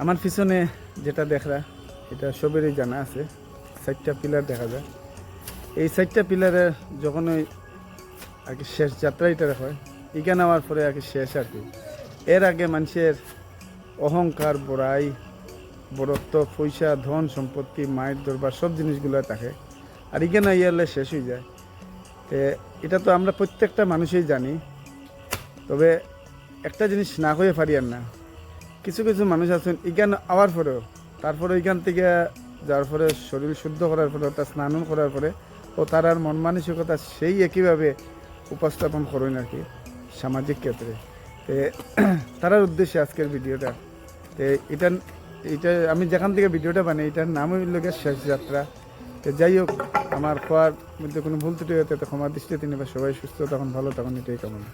আমার পিছনে যেটা দেখরা এটা সবেরই জানা আছে, 4টা পিলার দেখা যায়। এই 4টা পিলারের যখন ওই আর কি শেষ যাত্রা এটা হয়, এখানে নেওয়ার পরে আর কি শেষ আর কি। এর আগে মানুষের অহংকার, বড়াই, বড়ত্ব, পয়সা, ধন সম্পত্তি, মায়ের দরবার সব জিনিসগুলো থাকে। আর এখানে ইয়ারলে শেষ হয়ে যায়। এটা তো আমরা প্রত্যেকটা মানুষই জানি, তবে একটা জিনিস না হয়ে পারি আর না, কিছু কিছু মানুষ আছেন এখান আওয়ার পরেও, তারপরে এখান থেকে যার পরে শরীর শুদ্ধ করার পরে অর্থাৎ স্নান করার পরে ও তার আর মন মানসিকতা সেই একইভাবে উপস্থাপন করেন আর কি সামাজিক ক্ষেত্রে। তারার উদ্দেশ্যে আজকের ভিডিওটা। এটা এটা আমি যেখান থেকে ভিডিওটা বানাই এটার নাম হইল গিয়ে শেষ যাত্রা। যাই হোক, আমার খাওয়ার মধ্যে কোনো ভুল ত্রুটি হতে ক্ষমা দৃষ্টিতে নেবে। সবাই সুস্থ তখন, ভালো তখন, এটাই কামনা।